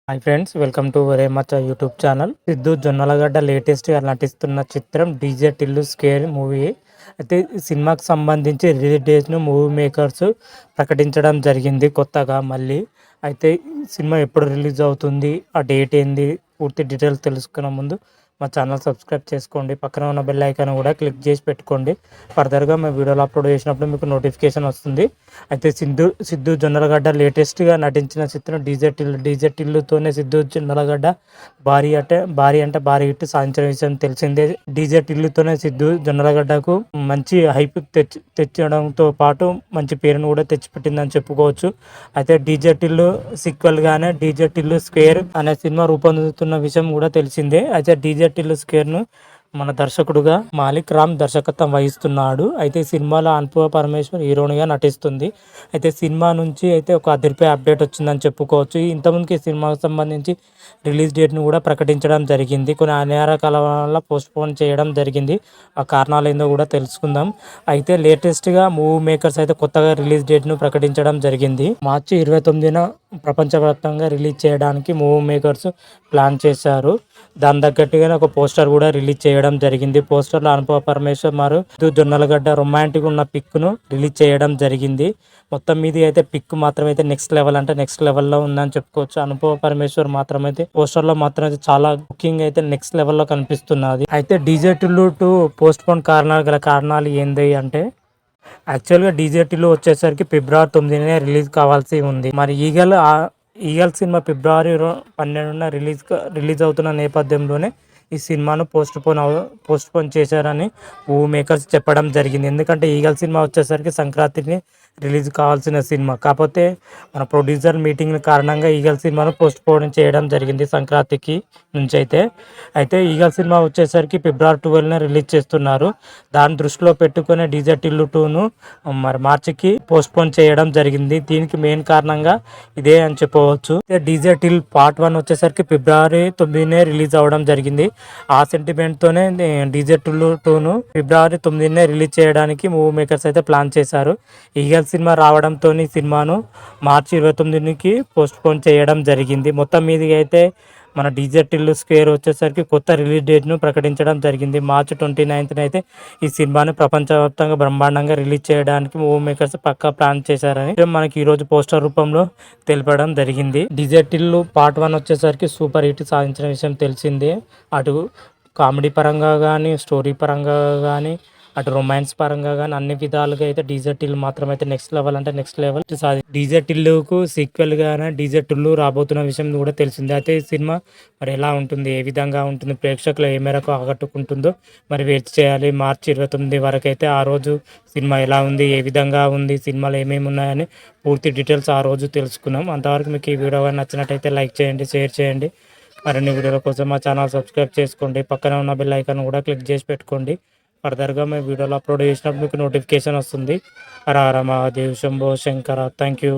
Hi friends, welcome to ఒరే మచ్చ YouTube channel. Siddhu Jonnalagadda లేటెస్ట్గా నటిస్తున్న చిత్రం డీజే టిల్లు స్కేర్ మూవీ. అయితే ఈ సినిమాకి సంబంధించి రిలీజ్ డేట్ను మూవీ మేకర్స్ ప్రకటించడం జరిగింది కొత్తగా మళ్ళీ. అయితే ఈ సినిమా ఎప్పుడు రిలీజ్ అవుతుంది, ఆ డేట్ ఏంది, పూర్తి డీటెయిల్స్ తెలుసుకునే ముందు మా ఛానల్ సబ్స్క్రైబ్ చేసుకోండి. పక్కన ఉన్న బెల్ ఐకాన్ కూడా క్లిక్ చేసి పెట్టుకోండి. ఫర్దర్గా మేము వీడియోలు అప్లోడ్ చేసినప్పుడు మీకు నోటిఫికేషన్ వస్తుంది. అయితే సిద్ధు జొన్నలగడ్డ లేటెస్ట్గా నటించిన చిత్రం డీజే టిల్లుతోనే సిద్ధు జొన్నలగడ్డ భారీ హిట్ సాధించిన విషయం తెలిసిందే. డీజే టిల్లుతోనే సిద్ధు జొన్నలగడ్డకు మంచి హైప్ తెచ్చడంతో పాటు మంచి పేరును కూడా తెచ్చిపెట్టిందని చెప్పుకోవచ్చు. అయితే డీజే టిల్లు సీక్వెల్ గానే డీజే టిల్లు స్క్వేర్ అనే సినిమా రూపొందుతున్న విషయం కూడా తెలిసిందే. అయితే డీజే టిల్లు స్క్వేర్ ను మన దర్శకుడుగా మాలిక్ రామ్ దర్శకత్వం వహిస్తున్నాడు. అయితే సినిమాలో అనుపమ పరమేశ్వర్ హీరోయిన్గా నటిస్తుంది. అయితే సినిమా నుంచి అయితే ఒక అదిరిపోయే అప్డేట్ వచ్చిందని చెప్పుకోవచ్చు. ఇంతకుముందుకి సినిమాకు సంబంధించి రిలీజ్ డేట్ను కూడా ప్రకటించడం జరిగింది. కొన్ని అనివార్య వల్ల పోస్ట్పోన్ చేయడం జరిగింది. ఆ కారణాలు ఏందో కూడా తెలుసుకుందాం. అయితే లేటెస్ట్గా మూవీ మేకర్స్ అయితే కొత్తగా రిలీజ్ డేట్ను ప్రకటించడం జరిగింది. మార్చి 29న ప్రపంచవ్యాప్తంగా రిలీజ్ చేయడానికి మూవీ మేకర్స్ ప్లాన్ చేశారు. దాని తగ్గట్టుగానే ఒక పోస్టర్ కూడా రిలీజ్ చేయడం జరిగింది. పోస్టర్లో అనుపమ పరమేశ్వర్ మరియు జొన్నలగడ్డ రొమాంటిక్ ఉన్న పిక్ను రిలీజ్ చేయడం జరిగింది. మొత్తం మీది అయితే పిక్ మాత్రం అయితే నెక్స్ట్ లెవెల్లో ఉందని చెప్పుకోవచ్చు. అనుపమ పరమేశ్వర్ మాత్రమైతే పోస్టర్లో మాత్రం అయితే చాలా బుకింగ్ అయితే నెక్స్ట్ లెవెల్లో కనిపిస్తున్నది. అయితే డీజే టిల్లు 2 పోస్ట్ పోన్ కారణాలు ఏంది అంటే, యాక్చువల్గా డీజే టిల్లు వచ్చేసరికి ఫిబ్రవరి 9నే రిలీజ్ కావాల్సి ఉంది. మరి ఈగల్ సినిమా ఫిబ్రవరి 12న రిలీజ్ అవుతున్న నేపథ్యంలోనే ఈ సినిమాను పోస్ట్ పోన్ చేశారని మూవీ మేకర్స్ చెప్పడం జరిగింది. ఎందుకంటే ఈగల్ సినిమా వచ్చేసరికి సంక్రాంతికి రిలీజ్ కావాల్సిన సినిమా, కాకపోతే మన ప్రొడ్యూసర్ మీటింగ్ కారణంగా ఈగల్ సినిమాను పోస్ట్ పోన్ చేయడం జరిగింది సంక్రాంతికి నుంచి. అయితే ఈగల్ సినిమా వచ్చేసరికి ఫిబ్రవరి 12న రిలీజ్ చేస్తున్నారు. దాన్ని దృష్టిలో పెట్టుకునే డీజే టిల్లు 2ను మరి మార్చికి పోస్ట్ పోన్ చేయడం జరిగింది. దీనికి మెయిన్ కారణంగా ఇదే అని చెప్పవచ్చు. డీజే టిల్ పార్ట్ 1 వచ్చేసరికి ఫిబ్రవరి 9నే రిలీజ్ అవ్వడం జరిగింది. ఆ సెంటిమెంట్ తోనే డీజే టిల్లు 2ను ఫిబ్రవరి 9నే రిలీజ్ చేయడానికి మూవీ మేకర్స్ అయితే ప్లాన్ చేశారు. ఈగల్ సినిమా రావడంతో సినిమాను మార్చి 29కి పోస్ట్ పోన్ చేయడం జరిగింది. మొత్తం మీదిగా అయితే మన డీజే టిల్లు స్క్వేర్ వచ్చేసరికి కొత్త రిలీజ్ డేట్ను ప్రకటించడం జరిగింది. మార్చి 29న అయితే ఈ సినిమాని ప్రపంచవ్యాప్తంగా బ్రహ్మాండంగా రిలీజ్ చేయడానికి మూవీ మేకర్స్ పక్కా ప్లాన్ చేశారని మనకి ఈరోజు పోస్టర్ రూపంలో తెలపడం జరిగింది. డీజే టిల్లు పార్ట్ 1 వచ్చేసరికి సూపర్ హిట్ సాధించిన విషయం తెలిసిందే. అటు కామెడీ పరంగా కానీ, స్టోరీ పరంగా కానీ, అటు రొమాన్స్ పరంగా కానీ అన్ని విధాలుగా అయితే డీజే టిల్లు మాత్రం అయితే నెక్స్ట్ లెవెల్ డీజే టిల్లుకు సీక్వెల్ గానే డీజే టిల్లు రాబోతున్న విషయం కూడా తెలిసింది. అయితే ఈ సినిమా మరి ఎలా ఉంటుంది, ఏ విధంగా ఉంటుంది, ప్రేక్షకులు ఏ మేరకు ఆకట్టుకుంటుందో మరి వెయిట్ చేయాలి. మార్చి 29 వరకు అయితే ఆ రోజు సినిమా ఎలా ఉంది, ఏ విధంగా ఉంది, సినిమాలో ఏమేమి ఉన్నాయని పూర్తి డీటెయిల్స్ ఆ రోజు తెలుసుకున్నాం. అంతవరకు మీకు ఈ వీడియో నచ్చినట్టయితే లైక్ చేయండి, షేర్ చేయండి. మరిన్ని వీడియోల కోసం మా ఛానల్ సబ్స్క్రైబ్ చేసుకోండి. పక్కన ఉన్న బెల్ ఐకాన్ కూడా క్లిక్ చేసి పెట్టుకోండి. ఫర్దర్గా మేము వీడియోలు అప్లోడ్ చేసినప్పుడు మీకు నోటిఫికేషన్ వస్తుంది. హర హర మహాదేవ్, శంభో శంకర. Thank you.